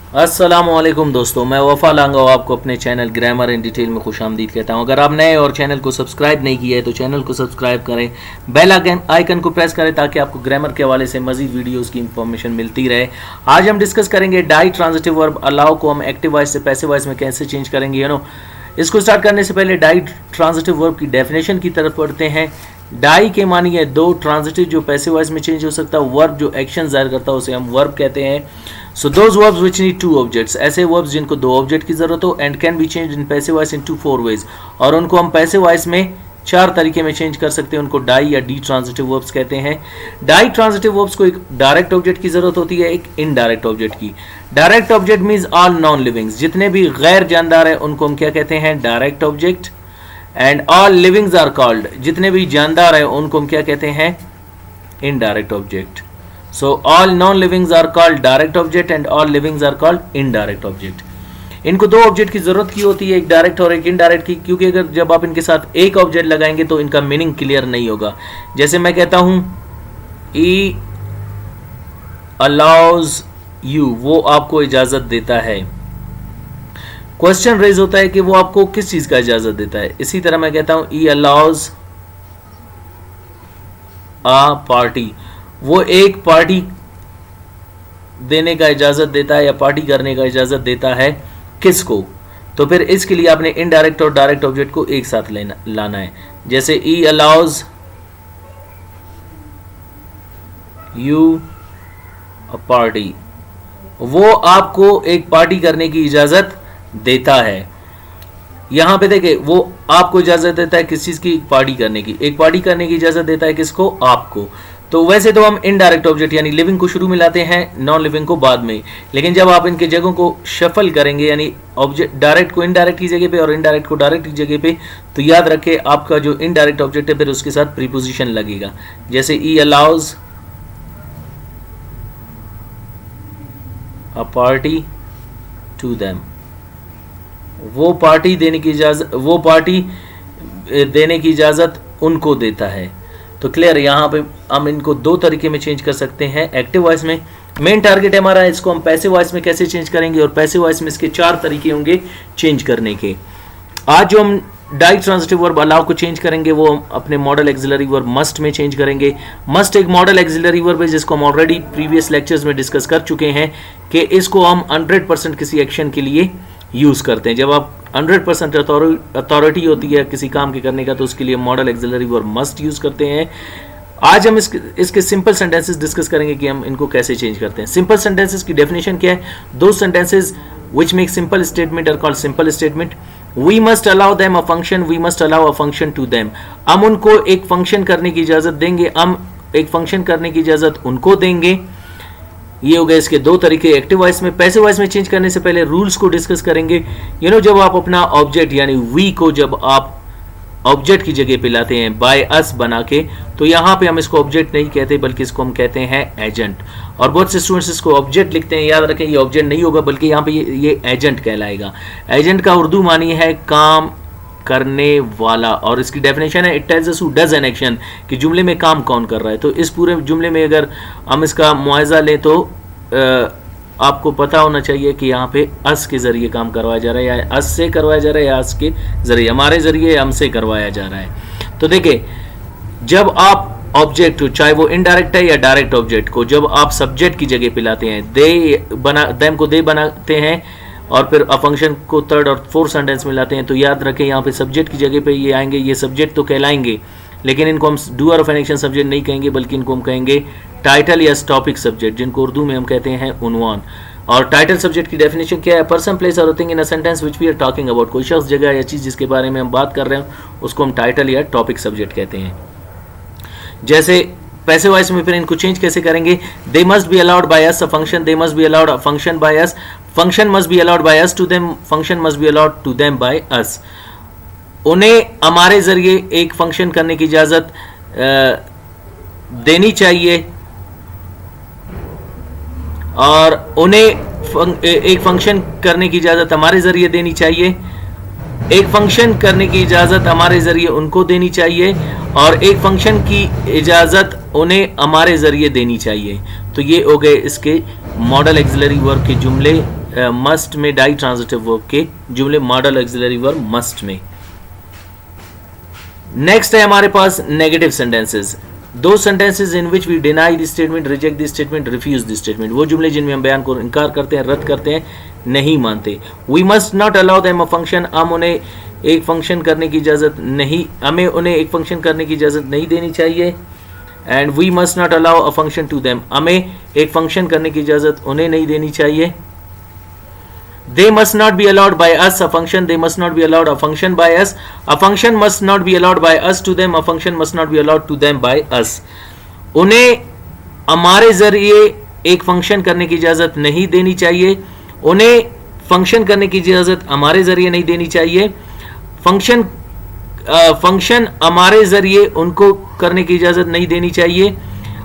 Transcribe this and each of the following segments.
अस्सलामुअलैकुम दोस्तों, मैं वफ़ा लांगा आपको अपने चैनल ग्रामर इन डिटेल में खुशामदीद कहता हूं। अगर आप नए और चैनल को सब्सक्राइब नहीं किया है तो चैनल को सब्सक्राइब करें, बेल आइकन को प्रेस करें ताकि आपको ग्रामर के हवाले से मजीद वीडियोस की इंफॉर्मेशन मिलती रहे। आज हम डिस्कस करेंगे डाई ट्रांजिटिव वर्ब अलाउ को हम एक्टिव वॉइस से पैसिव वॉइस में कैसे चेंज करेंगे। इसको स्टार्ट करने से पहले डाई ट्रांजिटिव वर्ब की डेफिनेशन की तरफ पढ़ते हैं। डाई के मानी है दो, ट्रांजिटिव जो पैसिव वॉइस में चेंज हो सकता है, वर्ब जो एक्शन जाहिर करता है उसे हम वर्ब कहते हैं। So those verbs which need two objects, ऐसे वर्ब्स जिनको दो ऑब्जेक्ट की जरूरत हो, and can be change in passive voice in 4 ways, और उनको हम पैसिव वॉइस में 4 तरीके में चेंज कर सकते हैं। उनको डाई या डी ट्रांजिटिव वर्ब्स कहते हैं। डाई ट्रांजिटिव वर्ब्स को एक डायरेक्ट ऑब्जेक्ट की जरूरत होती है, एक इनडायरेक्ट ऑब्जेक्ट की। Direct object means all non livings, जितने भी गैर जानदार है उनको हम क्या कहते हैं, direct object. And all livings are called, जितने भी जानदार है उनको हम क्या कहते हैं, indirect object. So all non-livings are called direct object and all livings are called indirect object. इनको दो ऑब्जेक्ट की जरूरत की होती है, एक डायरेक्ट और एक इनडायरेक्ट की, क्योंकि अगर जब आप इनके साथ एक ऑब्जेक्ट लगाएंगे तो इनका मीनिंग क्लियर नहीं होगा। जैसे मैं कहता हूं ई अलाउज यू, वो आपको इजाजत देता है। क्वेश्चन रेज होता है कि वो आपको किस चीज का इजाजत देता है। इसी तरह मैं कहता हूं ई अलाउज अ पार्टी, वो एक पार्टी देने का इजाजत देता है या पार्टी करने का इजाजत देता है किसको। तो फिर इसके लिए आपने इनडायरेक्ट और डायरेक्ट ऑब्जेक्ट को एक साथ लाना है। जैसे he allows you a party, वो आपको एक पार्टी करने की इजाजत देता है। यहां पे देखे, वो आपको इजाजत देता है किस चीज की, पार्टी करने की। एक पार्टी करने की इजाजत देता है किसको, आपको। तो वैसे तो हम इनडायरेक्ट ऑब्जेक्ट यानी लिविंग को शुरू में लाते हैं, नॉन लिविंग को बाद में, लेकिन जब आप इनके जगहों को शफल करेंगे यानी ऑब्जेक्ट डायरेक्ट को इनडायरेक्ट की जगह पे और इनडायरेक्ट को डायरेक्ट की जगह पे, तो याद रखें आपका जो इनडायरेक्ट ऑब्जेक्ट है फिर उसके साथ प्रीपोजिशन लगेगा। जैसे he allows a party to them, वो पार्टी देने की इजाजत, वो पार्टी देने की इजाजत उनको देता है। तो क्लियर, यहाँ पे हम इनको दो तरीके में चेंज कर सकते हैं। एक्टिव वॉइस में मेन टारगेट है हमारा, इसको हम पैसिव वॉइस में कैसे चेंज करेंगे, और पैसिव वॉइस में इसके 4 तरीके होंगे चेंज करने के। आज जो हम डाई ट्रांजिटिव वर्ब अलाउ को चेंज करेंगे वो हम अपने मॉडल एक्सिलरी वर्ब मस्ट में चेंज करेंगे। मस्ट एक मॉडल एक्सिलरी वर्ब है जिसको हम ऑलरेडी प्रीवियस लेक्चर्स में डिस्कस कर चुके हैं कि इसको हम 100% किसी एक्शन के लिए यूज करते हैं। जब आप 100% अथॉरिटी होती है किसी काम के करने का तो उसके लिए model axillary verb must use करते हैं। आज हम इसके सिंपल सेंटेंसेस डिस्कस करेंगे कि हम इनको कैसे चेंज करते हैं। सिंपल सेंटेंसेस की डेफिनेशन क्या है, दो sentences which make simple statement are called simple statement. We must allow them a function, we must allow a function to them. हम उनको एक फंक्शन करने की इजाजत देंगे, हम एक फंक्शन करने की इजाजत उनको देंगे। ये हो गए इसके दो तरीके एक्टिव वॉइस में। पैसिव वॉइस में चेंज करने से पहले रूल्स को डिस्कस करेंगे। जब आप अपना ऑब्जेक्ट यानी वी को जब आप ऑब्जेक्ट की जगह पे लाते हैं बाय अस बना के, तो यहाँ पे हम इसको ऑब्जेक्ट नहीं कहते बल्कि इसको हम कहते हैं एजेंट। और बहुत से स्टूडेंट्स इसको ऑब्जेक्ट लिखते हैं, याद रखें ये ऑब्जेक्ट नहीं होगा बल्कि यहाँ पे ये एजेंट कहलाएगा। एजेंट का उर्दू मानी है काम करने वाला, और इसकी डेफिनेशन है it tells us who does an action, कि जुमले में काम कौन कर रहा है। तो इस पूरे जुमले में अगर हम इसका मुआवजा लें तो आपको पता होना चाहिए कि यहाँ पे अस के जरिए काम करवाया जा रहा है, या अस से करवाया जा रहा है, या अस के जरिए, हमारे जरिए हमसे करवाया जा रहा है। तो देखिए, जब आप ऑब्जेक्ट चाहे वो इनडायरेक्ट है या डायरेक्ट ऑब्जेक्ट को जब आप सब्जेक्ट की जगह पे लाते हैं, देम को दे बनाते हैं और फिर अ फंक्शन को थर्ड और फोर्थ सेंटेंस में लाते हैं, तो याद रखें यहाँ पे सब्जेक्ट की जगह पे ये आएंगे, ये सब्जेक्ट तो कहलाएंगे, लेकिन इनको हम doer of an action subject नहीं कहेंगे बल्कि इनको हम कहेंगे टाइटल या टॉपिक सब्जेक्ट, जिनको उर्दू में हम कहते हैं उन्वान। और टाइटल सब्जेक्ट की डेफिनेशन क्या है, पर्सन प्लेस और thing in a sentence which we are talking about, कोई शख्स जगह या चीज जिसके बारे में हम बात कर रहे हैं उसको हम टाइटल या टॉपिक सब्जेक्ट कहते हैं। जैसे पैसिव वॉइस में फिर इनको चेंज कैसे करेंगे, they must be allowed by us a function, they must be allowed a function by us, function must be allowed by us to them, function must be allowed to them by us. उन्हें हमारे जरिए एक function करने की इजाजत देनी चाहिए और उन्हें एक फंक्शन करने की इजाजत हमारे जरिए देनी चाहिए, एक फंक्शन करने की इजाजत हमारे जरिए उनको देनी चाहिए, और एक फंक्शन की इजाजत उन्हें हमारे जरिए देनी चाहिए। तो ये हो गए इसके मॉडल एक्सिलरी वर्ब के जुमले मस्ट में डाई ट्रांजिटिव वर्ब के जुमले मॉडल ऑक्सिलरी वर्ब मस्ट में। नेक्स्ट है हमारे पास negative sentences, those sentences in which we deny the statement, reject the statement, refuse the statement, वो जुमले जिनमें हम बयान को इनकार करते हैं, रद्द करते हैं, नहीं मानते। We must not allow them a function, हम उन्हें एक फंक्शन करने की इजाजत नहीं, हमें उन्हें एक फंक्शन करने की इजाजत नहीं देनी चाहिए। And we must not allow a function to them, हमें एक फंक्शन करने की इजाजत उन्हें नहीं देनी चाहिए। They must not be allowed by us a function, they must not be allowed a function by us, a function must not be allowed by us to them, a function must not be allowed to them by us। उन्हें हमारे जरिए एक function करने की इजाजत नहीं देनी चाहिए, उन्हें फंक्शन करने की इजाजत हमारे जरिए नहीं देनी चाहिए, फंक्शन हमारे जरिए उनको करने की इजाजत नहीं देनी चाहिए,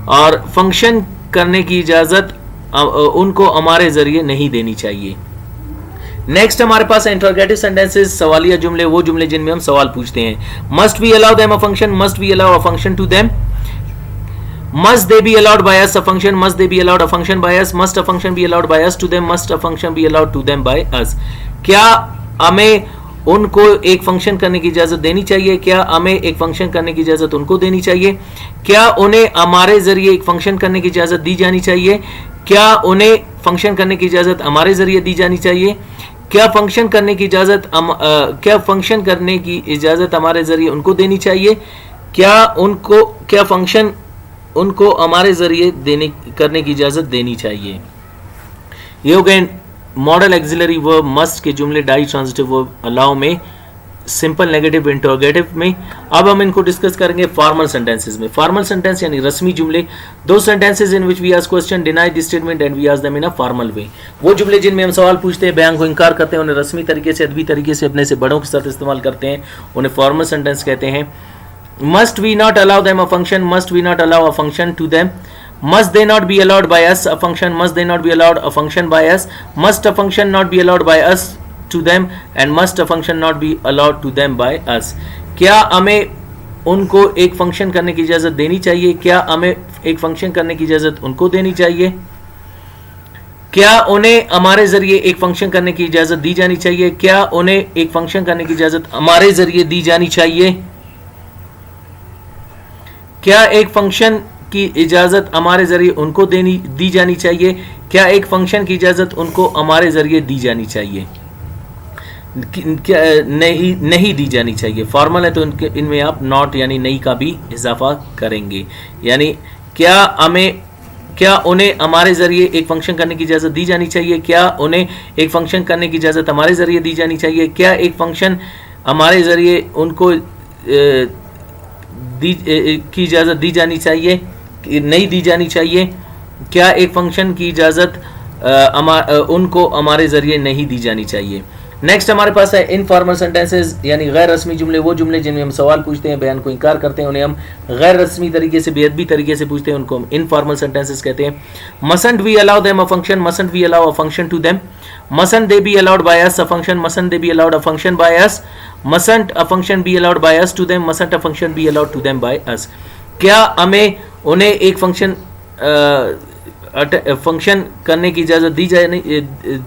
और फंक्शन करने की इजाजत उनको हमारे जरिए नहीं देनी चाहिए। नेक्स्ट हमारे पास इंटरोगेटिव सेंटेंसेस, सवालिया जुमले, वो जुमले जिनमें हम सवाल पूछते हैं। Must we allow them a function, must we allow a function to them, must they be allowed by us a function, must they be allowed a function by us, must a function be allowed by us to them, must a function be allowed to them by us. क्या हमें उनको एक function करने की इजाजत देनी चाहिए, क्या हमें एक फंक्शन करने की इजाजत उनको देनी चाहिए, क्या उन्हें हमारे जरिए एक फंक्शन करने की इजाजत दी जानी चाहिए, क्या उन्हें फंक्शन करने की इजाजत हमारे जरिए दी जानी चाहिए, क्या फंक्शन करने की इजाजत हमारे जरिए उनको देनी चाहिए, क्या फंक्शन उनको हमारे जरिए करने की इजाजत देनी चाहिए। ये हो गए मॉडल एक्सिलरी वर्ब मस्ट के जुमले डाई ट्रांजिटिव वर्ब अलाउ में, सिंपल नेगेटिव इंटरोगेटिव में। अब हम इनको डिस्कस करेंगे फॉर्मल सेंटेंसेस में। फॉर्मल सेंटेंस यानी रस्मी जुमले, those sentences in which we ask question, deny the statement and we ask them in a formal way, वो जुमले जिनमें हम सवाल पूछते हैं, बयान को इनकार करते हैं, उन्हें रस्मी तरीके से, अदबी तरीके से अपने से बड़ों के साथ इस्तेमाल करते हैं, उन्हें फॉर्मल सेंटेंस कहते हैं। Must we not allow them a function, must we not allow a function to them, must they not be allowed by us a function, must they not be allowed a function by us, must a function not be allowed by us to them, and must a function not be allowed to them by us। क्या हमें उनको एक function करने की इजाजत देनी चाहिए, क्या हमें एक फंक्शन करने की इजाजत उनको देनी चाहिए, क्या उन्हें हमारे जरिए एक फंक्शन करने की इजाजत दी जानी चाहिए, क्या उन्हें एक फंक्शन करने की इजाजत हमारे जरिए दी जानी चाहिए, क्या एक फंक्शन की इजाजत हमारे जरिए उनको दी जानी चाहिए, क्या एक फंक्शन की इजाजत उनको हमारे जरिए दी जानी चाहिए, क्या नहीं दी जानी चाहिए। फॉर्मल है तो इनमें आप नॉट यानी नहीं का भी इजाफा करेंगे, यानी क्या उन्हें हमारे जरिए एक फंक्शन करने की इजाजत दी जानी चाहिए, क्या उन्हें एक फंक्शन करने की इजाजत हमारे जरिए दी जानी चाहिए, क्या एक फंक्शन हमारे जरिए उनको की इजाजत दी जानी चाहिए, नहीं दी जानी चाहिए, क्या एक फंक्शन की इजाजत उनको हमारे जरिए नहीं दी जानी चाहिए। नेक्स्ट हमारे पास है इनफॉर्मल सेंटेंसेस यानी गैर रस्मी जुमले, वो जुमले जिनमें हम सवाल पूछते हैं, बयान को इनकार करते हैं, उन्हें हम गैर रस्मी तरीके से, बेअदबी तरीके से पूछते हैं, उनको हम इनफॉर्मल सेंटेंसेस कहते हैं। Mustn't we allow them a function, mustn't we allow a function to them, mustn't they be allowed by us a function, mustn't they be allowed a function by us, mustn't a function be allowed by us to them, mustn't a function be allowed to them by us. क्या हमें उन्हें एक function करने की इजाज़त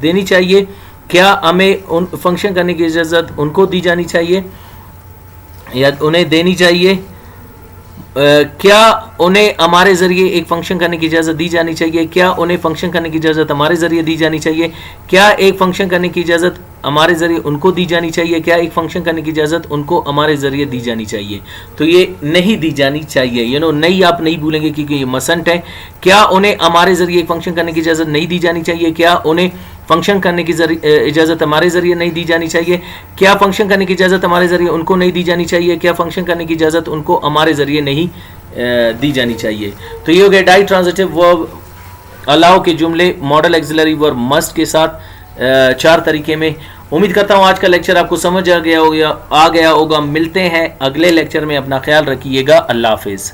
देनी चाहिए, क्या हमें उन फंक्शन करने की इजाज़त उनको दी जानी चाहिए या उन्हें देनी चाहिए, क्या उन्हें हमारे ज़रिए एक फंक्शन करने की इजाज़त दी जानी चाहिए, क्या उन्हें फंक्शन करने की इजाज़त हमारे ज़रिए दी जानी चाहिए, क्या एक फंक्शन करने की इजाज़त हमारे ज़रिए उनको दी जानी चाहिए, क्या एक फंक्शन करने की इजाज़त उनको हमारे ज़रिए दी जानी चाहिए। तो ये नहीं दी जानी चाहिए, नहीं आप नहीं भूलेंगे क्योंकि ये मसंट है। क्या उन्हें हमारे ज़रिए एक फंक्शन करने की इजाज़त नहीं दी जानी चाहिए, क्या उन्हें फंक्शन करने की इजाज़त हमारे ज़रिए नहीं दी जानी चाहिए, क्या फंक्शन करने की इजाज़त हमारे ज़रिए उनको नहीं दी जानी चाहिए, क्या फंक्शन करने की इजाज़त उनको हमारे ज़रिए नहीं दी जानी चाहिए। तो ये हो गया डाई ट्रांजिटिव वर्ब अलाउ के जुमले मॉडल एक्सिलरी वर्ब मस्ट के साथ 4 तरीके में। उम्मीद करता हूँ आज का लेक्चर आपको समझ आ गया होगा। मिलते हैं अगले लेक्चर में, अपना ख्याल रखिएगा। अल्लाह हाफिज़।